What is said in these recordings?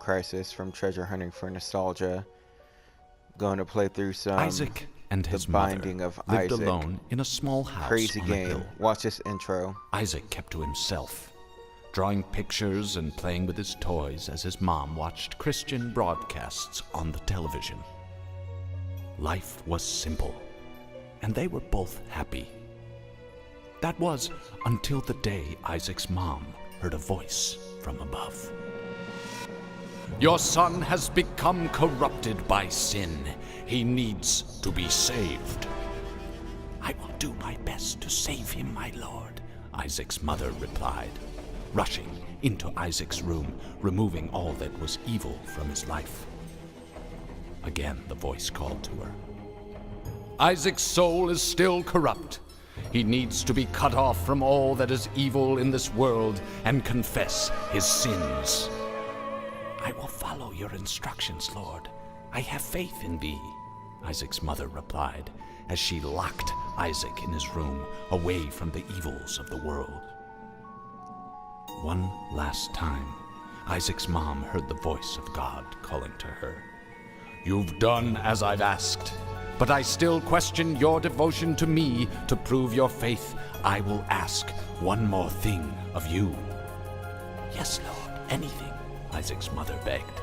Crisis from Treasure Hunting for Nostalgia. Going to play through some Isaac and his The Binding mother of lived Isaac. alone in a small house Crazy on a game. hill. Watch this intro. Isaac kept to himself, drawing pictures and playing with his toys as his mom watched Christian broadcasts on the television. Life was simple, and they were both happy. That was until the day Isaac's mom heard a voice from above. Your son has become corrupted by sin. He needs to be saved. I will do my best to save him, my lord, Isaac's mother replied, rushing into Isaac's room, removing all that was evil from his life. Again, the voice called to her. Isaac's soul is still corrupt. He needs to be cut off from all that is evil in this world and confess his sins. I will follow your instructions, Lord. I have faith in thee, Isaac's mother replied, as she locked Isaac in his room, away from the evils of the world. One last time, Isaac's mom heard the voice of God calling to her. You've done as I've asked, but I still question your devotion to me. To prove your faith, I will ask one more thing of you. Yes, Lord, anything, Isaac's mother begged.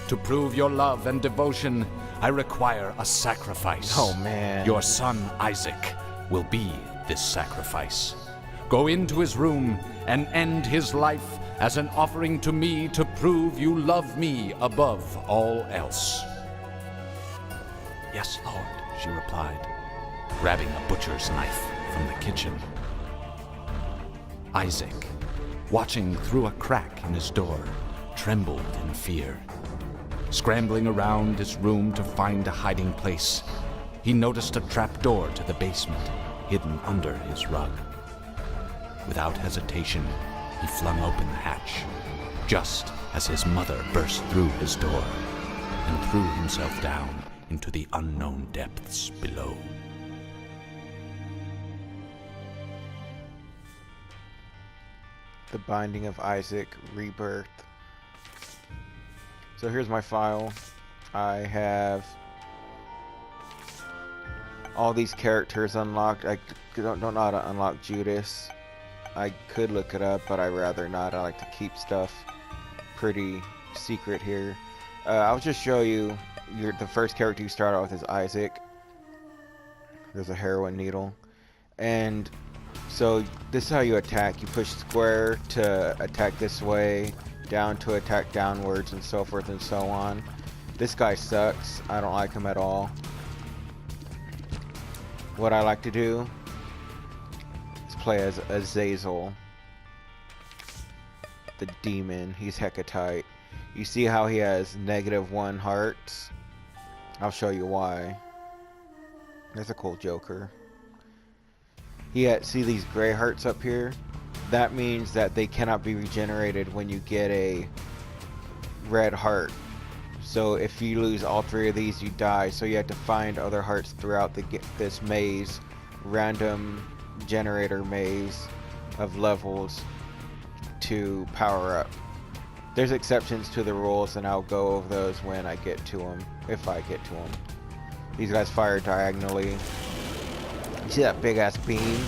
To prove your love and devotion, I require a sacrifice. Oh, man. Your son, Isaac, will be this sacrifice. Go into his room and end his life as an offering to me to prove you love me above all else. Yes, Lord, she replied, grabbing a butcher's knife from the kitchen. Isaac, watching through a crack in his door, trembled in fear. Scrambling around his room to find a hiding place, he noticed a trapdoor to the basement hidden under his rug. Without hesitation, he flung open the hatch, just as his mother burst through his door and threw himself down into the unknown depths below. The Binding of Isaac, Rebirth. So here's my file. I have all these characters unlocked. I don't know how to unlock Judas. I could look it up, but I'd rather not. I like to keep stuff pretty secret here. I'll just show you the first character you start out with is Isaac. There's a heroin needle. And so this is how you attack. You push square to attack this way, down to attack downwards, and so forth and so on. This guy sucks. I don't like him at all. What I like to do is play as Azazel, the demon. He's hecka tight. You see how he has -1 hearts? I'll show you why. There's a cool Joker. See these gray hearts up here? That means that they cannot be regenerated when you get a red heart. So if you lose all 3 of these, you die. So you have to find other hearts throughout this maze, random generator maze of levels to power up. There's exceptions to the rules, and I'll go over those when I get to them, if I get to them. These guys fire diagonally. You see that big ass beam?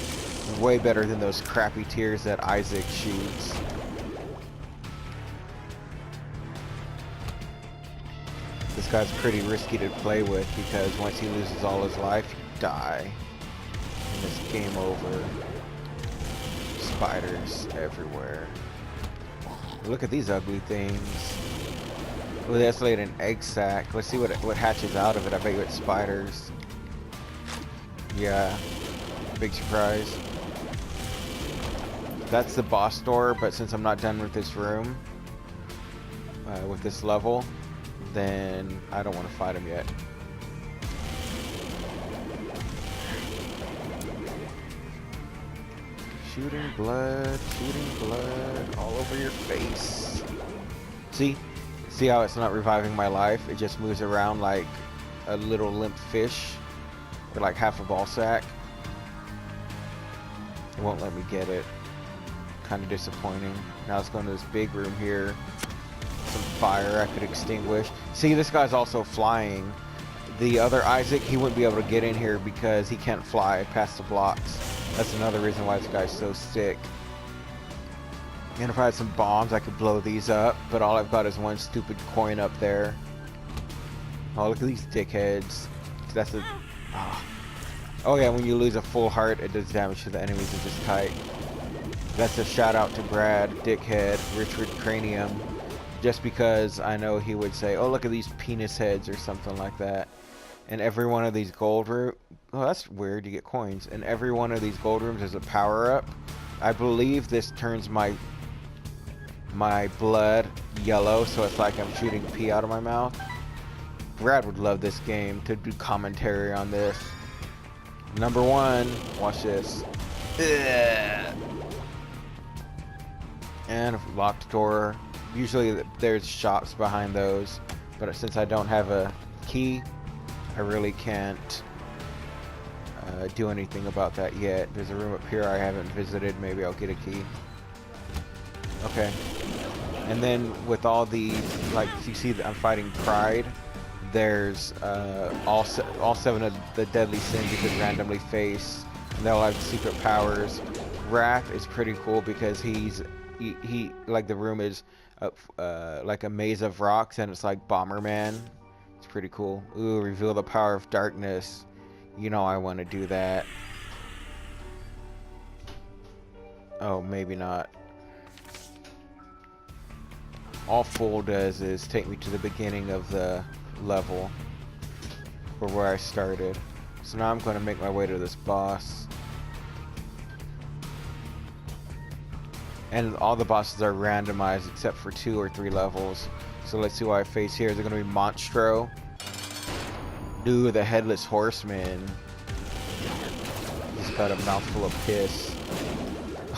Way better than those crappy tiers that Isaac shoots. This guy's pretty risky to play with because once he loses all his life, you die. And it's game over. Spiders everywhere. Look at these ugly things. Oh, that's laid an egg sack. Let's see what hatches out of it. I bet you it's spiders. Yeah. Big surprise. That's the boss door, but since I'm not done with this room, with this level, then I don't want to fight him yet. Shooting blood all over your face. See how it's not reviving my life? It just moves around like a little limp fish, or like half a ball sack. It won't let me get it. Kind of disappointing. Now let's go into this big room here. Some fire I could extinguish. See, this guy's also flying. The other Isaac, he wouldn't be able to get in here because he can't fly past the blocks. That's another reason why this guy's so sick. And if I had some bombs, I could blow these up, but all I've got is one stupid coin up there. Oh, look at these dickheads. That's a... Oh yeah, when you lose a full heart, it does damage to the enemies in this type. That's a shout out to Brad, dickhead, Richard Cranium. Just because I know he would say, oh, look at these penis heads or something like that. And every one of these gold rooms... Oh, that's weird, you get coins. And every one of these gold rooms is a power up. I believe this turns my blood yellow, so it's like I'm shooting pee out of my mouth. Brad would love this game, to do commentary on this. Number 1, watch this. Ugh. And a locked door. Usually there's shops behind those, but since I don't have a key, I really can't do anything about that yet. There's a room up here I haven't visited. Maybe I'll get a key. Okay. And then with all these, like you see that I'm fighting Pride, there's all 7 of the deadly sins you could randomly face. And they'll have secret powers. Wrath is pretty cool because he like the room is like a maze of rocks and it's like Bomberman. It's pretty cool. Ooh, reveal the power of darkness. You know I want to do that. Oh, maybe not. All Full does is take me to the beginning of the level, or where I started. So now I'm going to make my way to this boss. And all the bosses are randomized except for 2 or 3 levels. So let's see what I face here. Is it going to be Monstro? Ooh, the Headless Horseman. He's got a mouthful of piss.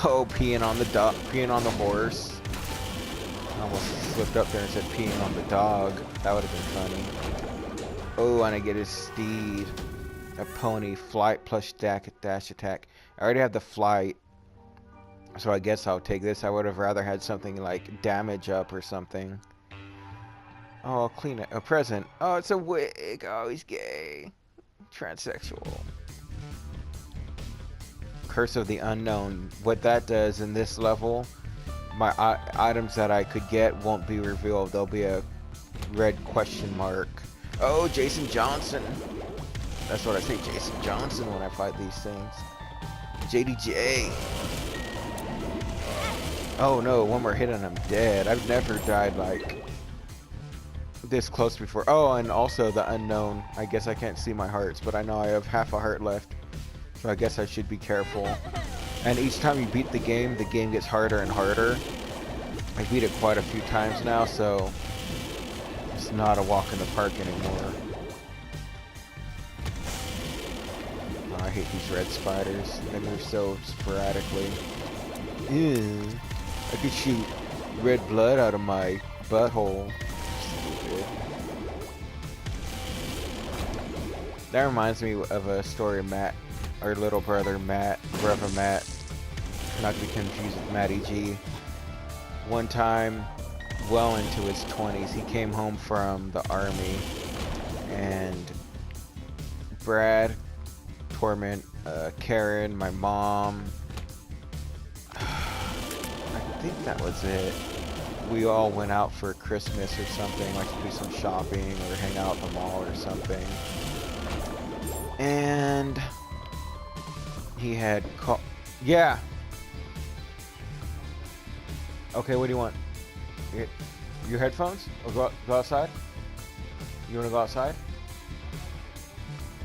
Oh, peeing on the horse. I almost slipped up there and said peeing on the dog. That would have been funny. Oh, and I get his steed. A pony. Flight plus dash attack. I already have the flight. So I guess I'll take this. I would have rather had something like damage up or something. Oh, I'll clean it. A present. Oh, it's a wig. Oh, he's gay. Transsexual. Curse of the Unknown. What that does in this level, my items that I could get won't be revealed. There'll be a red question mark. Oh, Jason Johnson. That's what I say, Jason Johnson, when I fight these things. JDJ. Oh no, one more hit and I'm dead. I've never died like this close before. Oh, and also the unknown. I guess I can't see my hearts, but I know I have half a heart left. So I guess I should be careful. And each time you beat the game gets harder and harder. I beat it quite a few times now, so it's not a walk in the park anymore. Oh, I hate these red spiders. They move so sporadically. Ew. I could shoot red blood out of my butthole. Stupid. That reminds me of a story of Matt, our little brother Matt, brother Matt, not to be confused with Matty G. One time, well into his 20s, he came home from the army, and Brad, Torment, Karen, my mom, I think that was it. We all went out for Christmas or something, like to do some shopping or hang out at the mall or something. And he had yeah. Okay, what do you want? Your headphones? Or go outside? You want to go outside?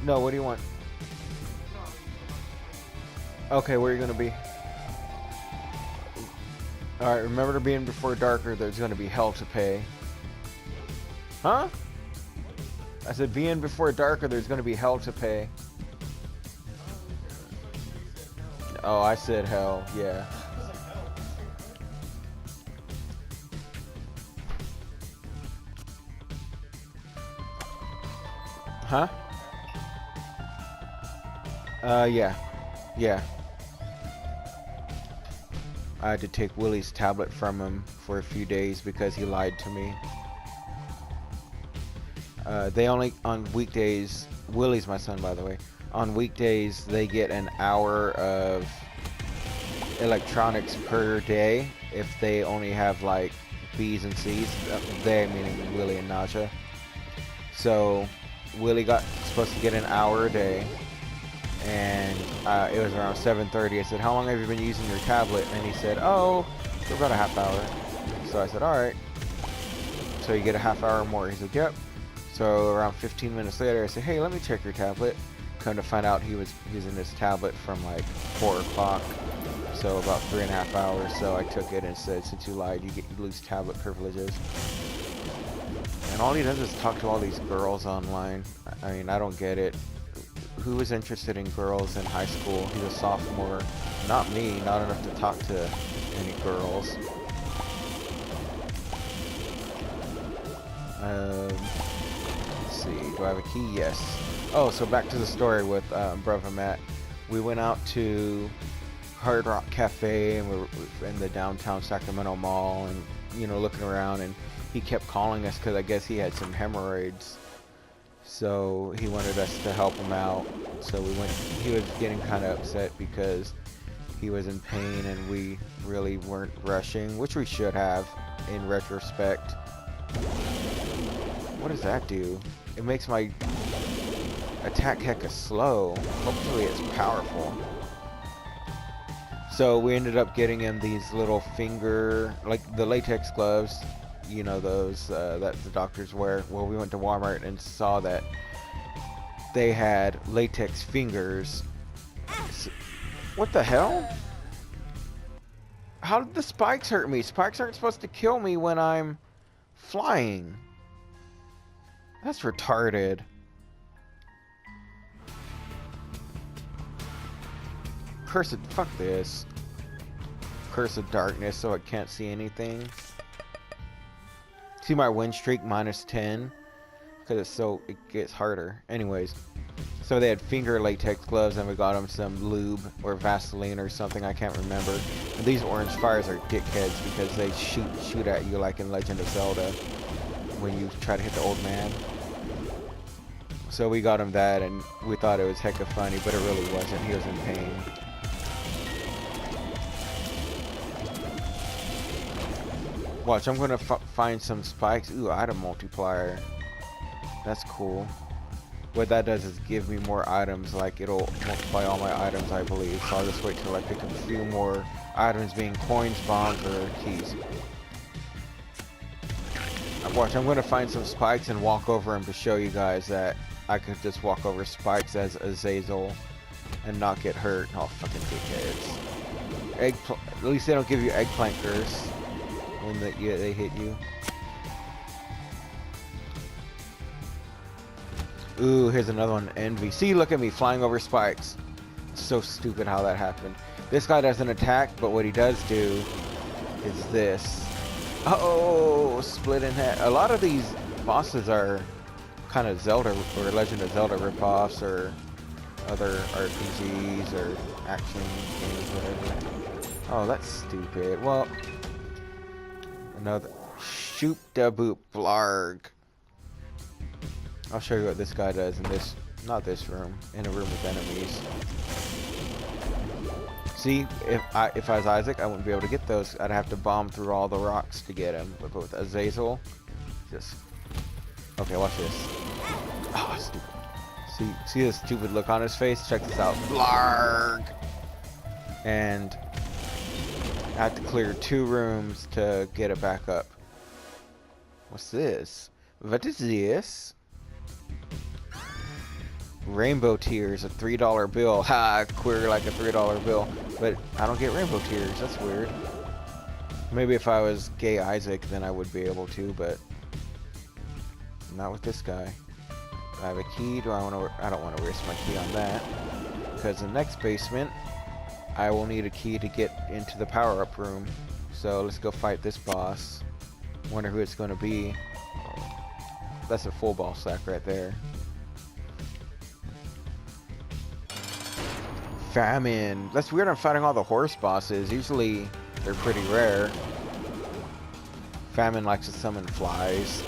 No, what do you want? Okay, where are you going to be? Alright, remember to be in before dark or there's going to be hell to pay. Huh? I said be in before dark or there's going to be hell to pay. Oh, I said hell, yeah. Huh? Yeah. Yeah. I had to take Willie's tablet from him for a few days because he lied to me. They only, on weekdays, Willie's my son, by the way. On weekdays, they get an hour of electronics per day if they only have like B's and C's. They meaning Willie and Naja. So Willie got supposed to get an hour a day, and it was around 7:30. I said, "How long have you been using your tablet?" And he said, "Oh, for about a half hour." So I said, "All right. So you get a half hour more." He said, "Yep." So around 15 minutes later, I said, "Hey, let me check your tablet." Come to find out, he was using his tablet from like 4 o'clock, so about 3.5 hours. So I took it and said, "Since you lied, you lose tablet privileges." And all he does is talk to all these girls online. I mean, I don't get it. Who is interested in girls in high school? He's a sophomore. Not me. Not enough to talk to any girls. Let's see. Do I have a key? Yes. Oh, so back to the story with Brother Matt. We went out to Hard Rock Cafe, and we were in the downtown Sacramento Mall, and you know, looking around, and he kept calling us because I guess he had some hemorrhoids. So he wanted us to help him out. So we went. He was getting kind of upset because he was in pain, and we really weren't rushing, which we should have in retrospect. What does that do? It makes my attack hecka slow. Hopefully it's powerful. So we ended up getting him these little finger, like the latex gloves, you know, those that the doctors wear. Well, we went to Walmart and saw that they had latex fingers. What the hell? How did the spikes hurt me? Spikes aren't supposed to kill me when I'm flying. That's retarded. Cursed, fuck this. Cursed darkness, so I can't see anything. See my win streak -10, because it gets harder. Anyways, so they had finger latex gloves, and we got them some lube or Vaseline or something, I can't remember. And these orange fires are dickheads because they shoot at you like in Legend of Zelda when you try to hit the old man. So we got him that, and we thought it was hecka funny, but it really wasn't. He was in pain. Watch, I'm gonna find some spikes. Ooh, item multiplier. That's cool. What that does is give me more items, like it'll multiply all my items, I believe. So I'll just wait till I pick up a few more items, being coins, bombs, or keys. Watch, I'm gonna find some spikes and walk over them to show you guys that I could just walk over spikes as Azazel and not get hurt. Oh, fucking dickheads. At least they don't give you eggplant curse when they hit you. Ooh, here's another one. Envy. See, look at me flying over spikes. It's so stupid how that happened. This guy doesn't attack, but what he does do is this. Oh, split in half. A lot of these bosses are kind of Zelda or Legend of Zelda ripoffs or other RPGs or action games, whatever. Oh, that's stupid. Well, another shoot da boop blarg. I'll show you what this guy does in this, not this room, in a room with enemies. See, if I was Isaac, I wouldn't be able to get those. I'd have to bomb through all the rocks to get him. But with Azazel, just okay. Watch this. Oh, stupid. See this stupid look on his face? Check this out. Blarg. And I have to clear 2 rooms to get it back up. What's this? What is this? Rainbow tears, a $3 bill. Ha! Queer like a $3 bill. But I don't get rainbow tears. That's weird. Maybe if I was gay Isaac, then I would be able to, but not with this guy. I have a key. I don't want to risk my key on that, because the next basement, I will need a key to get into the power-up room. So let's go fight this boss. Wonder who it's going to be. That's a full ball sack right there. Famine. That's weird. I'm fighting all the horse bosses. Usually they're pretty rare. Famine likes to summon flies.